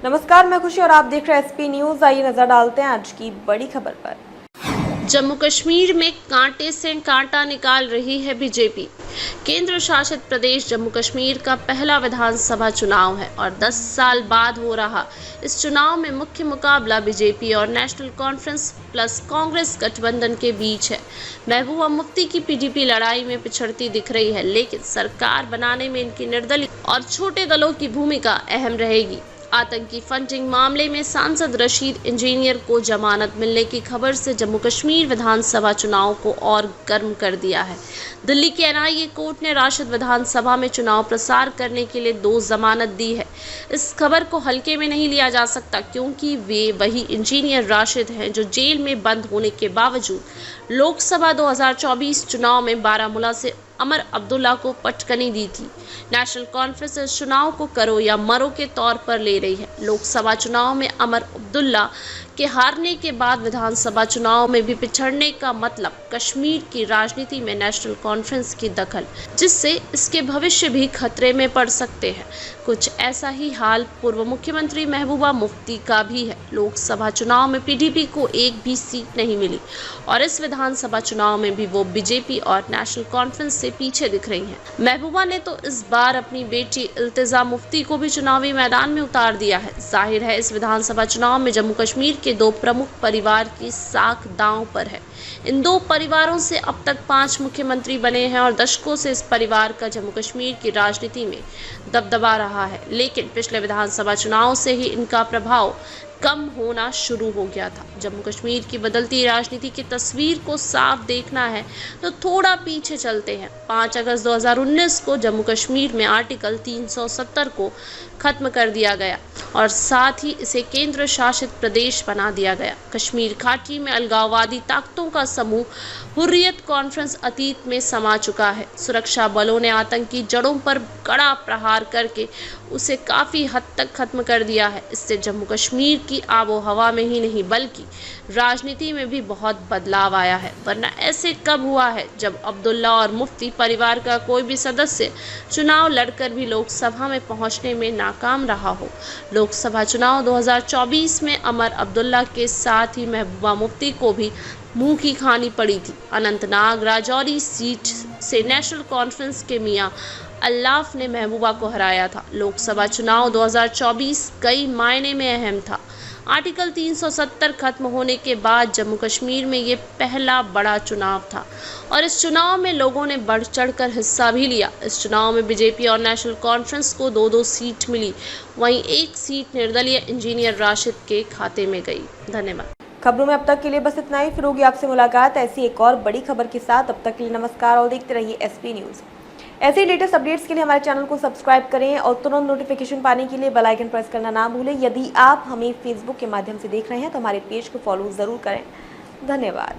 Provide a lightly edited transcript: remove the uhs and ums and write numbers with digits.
नमस्कार, मैं खुशी और आप देख रहे हैं एसपी न्यूज। आइए नजर डालते हैं आज की बड़ी खबर पर। जम्मू कश्मीर में कांटे से कांटा निकाल रही है बीजेपी। केंद्र शासित प्रदेश जम्मू कश्मीर का पहला विधानसभा चुनाव है और 10 साल बाद हो रहा इस चुनाव में मुख्य मुकाबला बीजेपी और नेशनल कॉन्फ्रेंस प्लस कांग्रेस गठबंधन के बीच है। महबूबा मुफ्ती की पीडीपी लड़ाई में पिछड़ती दिख रही है, लेकिन सरकार बनाने में इनकी निर्दलीय और छोटे दलों की भूमिका अहम रहेगी। आतंकी फंडिंग मामले में सांसद रशीद इंजीनियर को जमानत मिलने की खबर से जम्मू कश्मीर विधानसभा चुनाव को और गर्म कर दिया है। दिल्ली के एनआईए कोर्ट ने राशिद विधानसभा में चुनाव प्रसार करने के लिए 2 जमानत दी है। इस खबर को हल्के में नहीं लिया जा सकता, क्योंकि वे वही इंजीनियर राशिद हैं जो जेल में बंद होने के बावजूद लोकसभा 2024 चुनाव में बारामूला से अमर अब्दुल्ला को पटकनी दी थी। नेशनल कॉन्फ्रेंस इस चुनाव को करो या मरो के तौर पर ले रही है। लोकसभा चुनाव में अमर अब्दुल्ला के हारने के बाद विधानसभा चुनाव में भी पिछड़ने का मतलब कश्मीर की राजनीति में नेशनल कॉन्फ्रेंस की दखल, जिससे इसके भविष्य भी खतरे में पड़ सकते हैं। कुछ ऐसा ही हाल पूर्व मुख्यमंत्री महबूबा मुफ्ती का भी है। लोकसभा चुनाव में पीडीपी को एक भी सीट नहीं मिली और इस विधानसभा चुनाव में भी वो बीजेपी और नेशनल कॉन्फ्रेंस से पीछे दिख रही हैं। महबूबा ने तो इस बार अपनी बेटी इल्तिजा मुफ्ती को भी चुनावी मैदान में उतार दिया है। जाहिर है इस विधानसभा चुनाव में जम्मू कश्मीर के 2 प्रमुख परिवार की साख दांव पर है। इन 2 परिवारों से अब तक 5 मुख्यमंत्री बने हैं और दशकों से इस परिवार का जम्मू कश्मीर की राजनीति में दबदबा रहा है, लेकिन पिछले विधानसभा चुनाव से ही इनका प्रभाव कम होना शुरू हो गया था। जम्मू कश्मीर की बदलती राजनीति की तस्वीर को साफ देखना है तो थोड़ा पीछे चलते हैं। 5 अगस्त 2019 को जम्मू कश्मीर में आर्टिकल 370 को खत्म कर दिया गया और साथ ही इसे केंद्र शासित प्रदेश बना दिया गया। कश्मीर घाटी में अलगाववादी ताकतों का समूह हुर्रियत कॉन्फ्रेंस अतीत में समा चुका है। सुरक्षा बलों ने आतंकी जड़ों पर कड़ा प्रहार करके उसे काफ़ी हद तक खत्म कर दिया है। इससे जम्मू कश्मीर की आबो हवा में ही नहीं बल्कि राजनीति में भी बहुत बदलाव आया है। वरना ऐसे कब हुआ है जब अब्दुल्ला और मुफ्ती परिवार का कोई भी सदस्य चुनाव लड़कर भी लोकसभा में पहुंचने में नाकाम रहा हो। लोकसभा चुनाव 2024 में अमर अब्दुल्ला के साथ ही महबूबा मुफ्ती को भी मुंह की खानी पड़ी थी। अनंतनाग राजौरी सीट से नेशनल कॉन्फ्रेंस के मियां अल्लाफ ने महबूबा को हराया था। लोकसभा चुनाव 2024 कई मायने में अहम था। आर्टिकल 370 खत्म होने के बाद जम्मू कश्मीर में ये पहला बड़ा चुनाव था और इस चुनाव में लोगों ने बढ़ चढ़कर हिस्सा भी लिया। इस चुनाव में बीजेपी और नेशनल कॉन्फ्रेंस को 2-2 सीट मिली, वहीं 1 सीट निर्दलीय इंजीनियर राशिद के खाते में गई। धन्यवाद। खबरों में अब तक के लिए बस इतना ही। फिर होगी आपसे मुलाकात ऐसी एक और बड़ी खबर के साथ। अब तक के लिए नमस्कार और देखते रहिए एसपी न्यूज। ऐसे लेटेस्ट अपडेट्स के लिए हमारे चैनल को सब्सक्राइब करें और तुरंत नोटिफिकेशन पाने के लिए बेल आइकन प्रेस करना ना भूलें। यदि आप हमें फेसबुक के माध्यम से देख रहे हैं तो हमारे पेज को फॉलो जरूर करें। धन्यवाद।